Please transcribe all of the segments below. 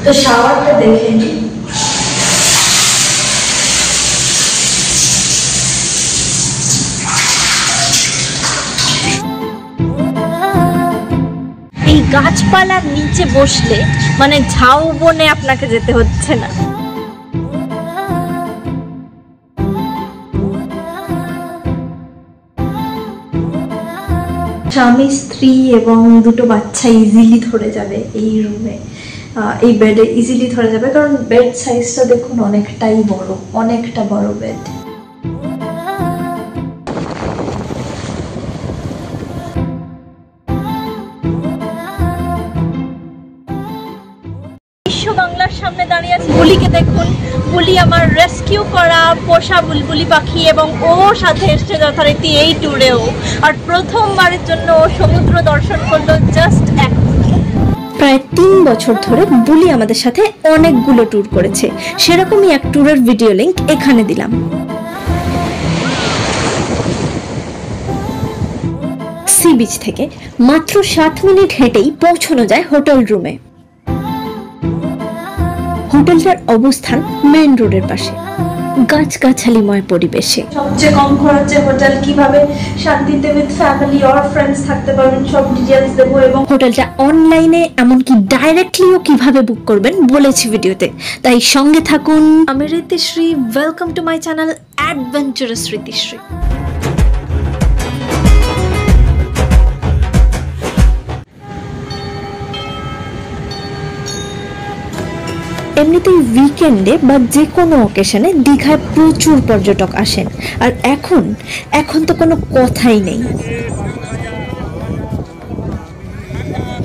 তো শাওয়ারটা দেখে নিই। এই গাছপালার নিচে বসলে মানে ঝাউবনে আপনাকে যেতে হচ্ছে না। স্বামী স্ত্রী এবং দুটো বাচ্চা ইজিলি ধরে যাবে এই রুমে, এই বেডে ইজিলি ধরে যাবে, কারণ বেড সাইজটা দেখুন অনেকটাই বড়, অনেকটা বড় বেড। বাংলার সামনে দাঁড়িয়ে আছে। বুলিকে দেখুন, বুলি আমার রেস্কিউ করা পোষা বুলবুলি পাখি, এবং ওর সাথে এসছে যথারীতি এই ট্যুরেও। আর প্রথমবারের জন্য ও সমুদ্র দর্শন করলো জাস্ট এখন। প্রায় 3 বছর ধরে বুলি আমাদের সাথে অনেকগুলো ট্যুর করেছে, সেরকমই এক ট্যুরের ভিডিও লিংক এখানে দিলাম। সি বিচ থেকে মাত্র 7 মিনিট হেঁটেই পৌঁছানো যায় হোটেল রুমে। হোটেলটার অবস্থান মেইন রোডের পাশে, গাছগাছালিময় পরিবেশে। সবচেয়ে কম খরচে হোটেল, কিভাবে শান্তিতে উইথ ফ্যামিলি অর ফ্রেন্ডস থাকতে পারবেন সব ডিটেইলস দেবো, এবং হোটেলটা অনলাইনে এমনকি ডাইরেক্টলিও কিভাবে বুক করবেন বলেছি ভিডিওতে, তাই সঙ্গে থাকুন। আমি Ritishree, welcome to my channel adventurous Ritishree. এমনিতেই উইকেন্ডে বা যে কোনো অকেশনে দীঘায় প্রচুর পর্যটক আসেন, আর এখন তো কোনো কথাই নেই।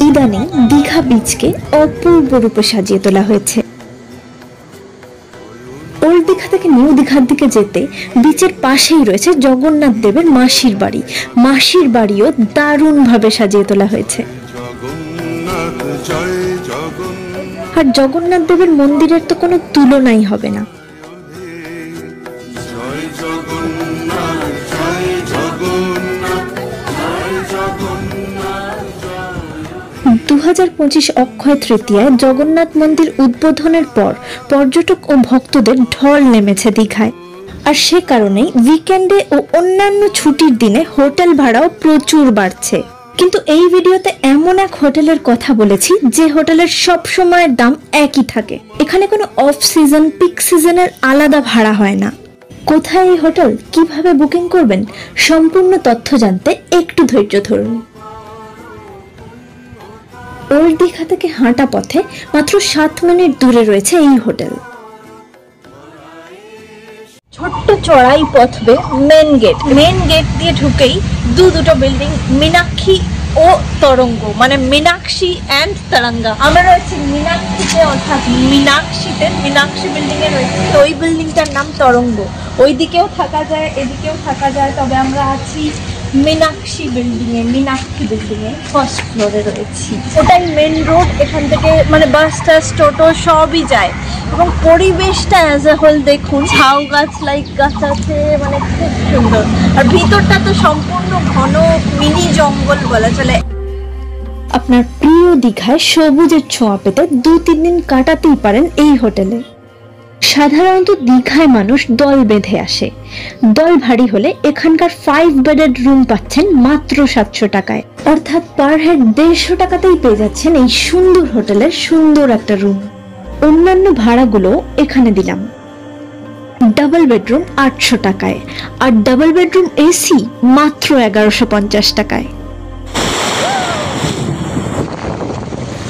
ইদানিং দীঘা বিচকে অপূর্ব রূপে সাজিয়ে তোলা হয়েছে। ওল্ড দীঘা থেকে নিউ দীঘার দিকে যেতে বিচের পাশেই রয়েছে জগন্নাথ দেবের মাসির বাড়ি। মাসির বাড়িও দারুণভাবে সাজিয়ে তোলা হয়েছে। আর জগন্নাথ দেবের মন্দিরের তো কোনো তুলনাই হবে না। 2025 অক্ষয় তৃতীয়ায় জগন্নাথ মন্দির উদ্বোধনের পর পর্যটক ও ভক্তদের ঢল নেমেছে দীঘায়, আর সে কারণেই উইকেন্ডে ও অন্যান্য ছুটির দিনে হোটেল ভাড়াও প্রচুর বাড়ছে। কিন্তু এই ভিডিওতে এমন এক হোটেলের কথা বলেছি যে হোটেলের সব সময়ের দাম একই থাকে। এখানে কোনো অফ সিজন পিক সিজনের আলাদা ভাড়া হয় না। কোথায় এই হোটেল, কিভাবে বুকিং করবেন, সম্পূর্ণ তথ্য জানতে একটু ধৈর্য ধরুন। ওল্ড দীঘা থেকে হাঁটা পথে মাত্র 7 মিনিট দূরে রয়েছে এই হোটেল। ছোট্ট চড়াই পথ বেয়ে মেন গেট দিয়ে ঢুকেই দুটো বিল্ডিং, মীনাক্ষী ও তরঙ্গ, মানে মীনাক্ষী অ্যান্ড তরঙ্গা। আমরা রয়েছি মীনাক্ষীতে, অর্থাৎ মীনাক্ষীতে, মীনাক্ষী বিল্ডিং এ রয়েছে। ওই বিল্ডিংটার নাম তরঙ্গ। ওই দিকেও থাকা যায়, এদিকেও থাকা যায়, তবে আমরা আছি মীনাক্ষী বিল্ডিং এ, মীনাক্ষী বিল্ডিং এ ফার্স্ট ফ্লোরে রয়েছি। ওটাই মেন রোড, এখান থেকে মানে বাস টাস টোটো সবই যায়। এবং পরিবেশটা অ্যাজ এ হোল দেখুন, ঝাউ গাছ লাইক গাছ আছে, মানে খুব সুন্দর। আর ভিতরটা তো সম্পূর্ণ ঘন মিনি জঙ্গল বলা চলে। আপনার প্রিয় দীঘায় সবুজের ছোঁয়া পেতে 2-3 দিন কাটাতেই পারেন এই হোটেলে। সাধারণত দীঘায় মানুষ দল বেঁধে আসে। দল ভারী হলে এখানকার 5 বেডেড রুম পাচ্ছেন মাত্র 700 টাকায়, অর্থাৎ পার হেড 150 টাকাতেই পেয়ে যাচ্ছেন এই সুন্দর হোটেলের সুন্দর একটা রুম। অন্যান্য ভাড়াগুলো এখানে দিলাম। ডাবল বেডরুম 800 টাকায়, আর ডাবল বেডরুম এসি মাত্র 1150 টাকায়।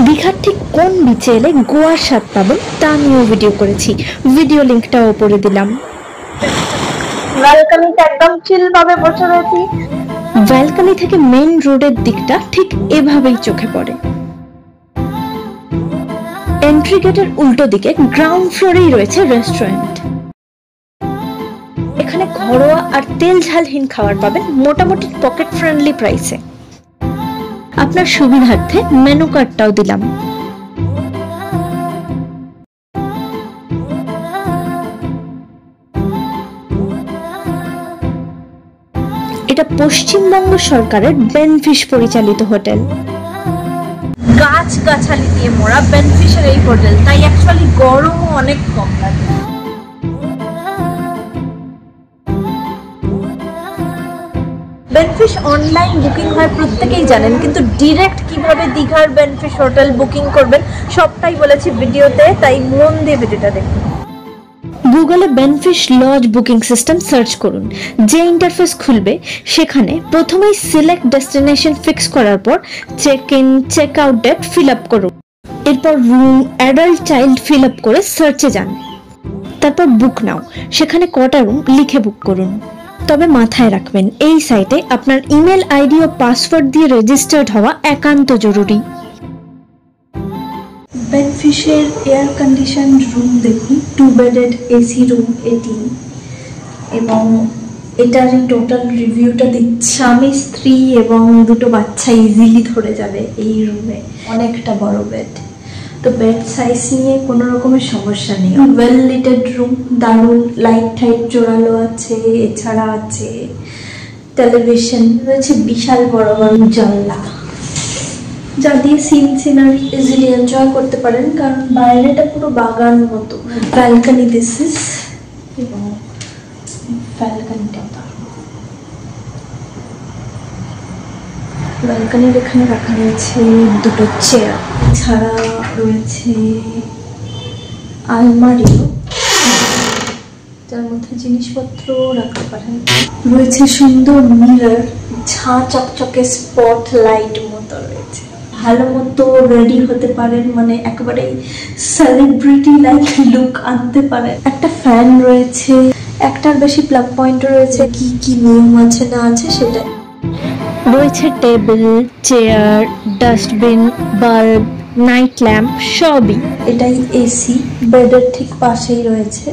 দীঘার ঠিক কোন বিচে এলে গোয়ার স্বাদ পাবেন তা নিয়েও ভিডিও করেছি, ভিডিও লিঙ্কটাও উপরে দিলাম। ব্যালকনিতে একদম চিল ভাবে বসে রয়েছি। ব্যালকনি থেকে মেইন রোডের দিকটা ঠিক এভাবেই চোখে পড়ে। এন্ট্রি গেটের উল্টো দিকে গ্রাউন্ড ফ্লোরেই রয়েছে রেস্টুরেন্ট। এখানে ঘরোয়া আর তেল ঝালহীন খাবার পাবেন মোটামুটি পকেট ফ্রেন্ডলি প্রাইসে। আপনার সুবিধার্থে মেনু কার্ডটাও দিলাম। এটা পশ্চিমবঙ্গ সরকারের বেনফিশ পরিচালিত হোটেল। গাছ গাছগাছালি দিয়ে মোড়া বেনফিশের এই হোটেল, তাই অ্যাকচুয়ালি গরমও অনেক কম লাগে। বেনফিশ অনলাইন বুকিং হয় প্রত্যেকেই জানেন, কিন্তু ডিরেক্ট কিভাবে দীঘার বেনফিশ হোটেল বুকিং করবেন সবটাই বলেছি ভিডিওতে, তাই মন দিয়ে ভিডিওটা দেখুন। গুগলে Benfish lodge booking system search করুন। যে ইন্টারফেস খুলবে সেখানে প্রথমেই সিলেক্ট ডেস্টিনেশন ফিক্স করার পর check in check out date fill up করুন। এরপর room, adult, child fill up করে সার্চে যান। তারপর বুক নাও, সেখানে কটা রুম লিখে বুক করুন। তবে মাথায় রাখবেন, এই সাইটে আপনার ইমেল আইডি ও পাসওয়ার্ড দিয়ে রেজিস্টার্ড হওয়া একান্ত জরুরি। বেনফিশের এয়ার কন্ডিশন রুম দেখুন, 2 বেডেড এসি রুম এটি, এবং এটারই টোটাল রিভিউটা দিচ্ছি। স্বামী স্ত্রী এবং 2 বাচ্চা ইজিলি ধরে যাবে এই রুমে, অনেকটা বড় বেড। তো বেড সাইজ নিয়ে কোনো রকমের সমস্যা নেই। ওয়েল লিটেড রুম, দারুণ লাইট টাইট জোড়ালো আছে, এছাড়া আছে টেলিভিশন, রয়েছে বিশাল বড় বড় জানলা, যা দিয়ে সিনারি ইজিলি এনজয় করতে পারেন, কারণ বাইরেটা পুরো বাগান মতো। ব্যালকনি দিস ইজ, এবং ব্যালকনিটা ব্যালকনির এখানে রাখা রয়েছে 2 চেয়ার, এছাড়া রয়েছে আলমারিও, যার মধ্যে জিনিসপত্র রাখতে পারেন। রয়েছে সুন্দর মিরর, ঝাঁ চকচকে স্পট লাইট মতো রয়েছে। ভালো মতো রেডি হতে পারেন, মানে একেবারে সেলিব্রিটি লাইক লুক আনতে পারেন। একটা ফ্যান রয়েছে, একটার বেশি প্লাগ পয়েন্ট রয়েছে। কি কি নিয়ম আছে না আছে সেটা রয়েছে। Table, chair, dustbin, bulb, night lamp সবই। এটাই এসি, বেডের ঠিক পাশেই রয়েছে,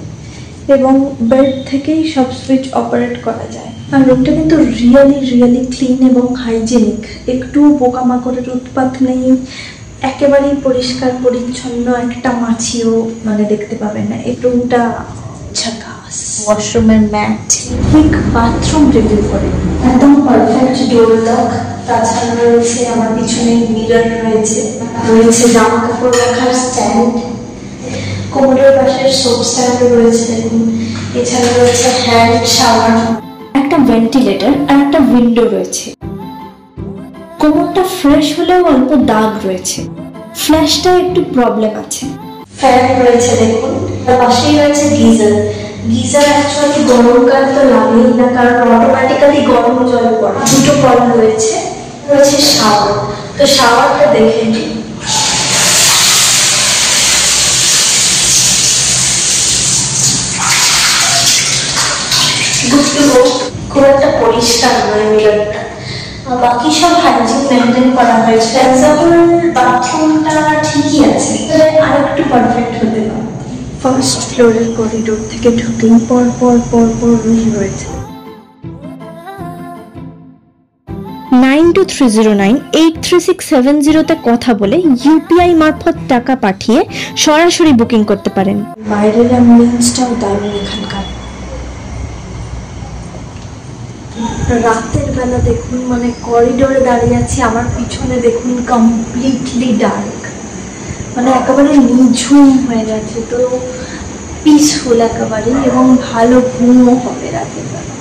এবং বেড থেকেই সব সুইচ অপারেট করা যায়। আর রুমটা কিন্তু রিয়েলি ক্লিন এবং হাইজেনিক, একটু পোকামাকড়ের উৎপাত নেই, একেবারেই পরিষ্কার পরিচ্ছন্ন, একটা মাছিও মানে দেখতে পাবেন না। এই রুমটা ঝাকাস। ওয়াশরুমের ম্যাট, ঠিক বাথরুম রিভিউ করে একদম পারফেক্ট ডোর লক। তাছাড়া রয়েছে আমার পিছনে মিরর রয়েছে জামা কাপড় রাখার স্ট্যান্ড, কোমরের পাশে সোপ স্ট্যান্ড রয়েছে, এছাড়া রয়েছে হ্যান্ড শাওয়ার, একটা ভেন্টিলেটর আর একটা উইন্ডো রয়েছে। কোমরটা ফ্রেশ হলেও অল্প দাগ রয়েছে, ফ্ল্যাশটা একটু প্রবলেম আছে। ফ্যান রয়েছে দেখুন, তার পাশেই রয়েছে গিজার। গিজার অ্যাকচুয়ালি গরমকাল তো লাগেই না, কারণ অটোমেটিক্যালি গরম জল পড়ে। 2 কল রয়েছে শাওয়ার। তো শাওয়ারটা দেখে নিই। খুব একটা পরিষ্কার নয় মিররটা, বাকি সব হাইজিন মেনটেন করা হয়েছে। এক্সাম্পল বাথরুমটা ঠিকই আছে, আরেকটু পারফেক্ট হতে পারে। ফার্স্ট ফ্লোরের করিডোর থেকে ঢুকেই পর রুম রয়েছে। 9230983670 কথা বলে ইউপিআই মারফত টাকা পাঠিয়ে সরাসরি বুকিং করতে পারেন। বাইরের অ্যাম্বিয়েন্সটাও দারুণ এখানকার। রাতের বেলা দেখুন, মানে করিডোরে দাঁড়িয়ে আছি, আমার পিছনে দেখুন কমপ্লিটলি ডার্ক, মানে একেবারে নিঝুম হয়ে গেছে। তো পিসফুল একেবারে, এবং ভালো ঘুমও হবে রাতের বেলা।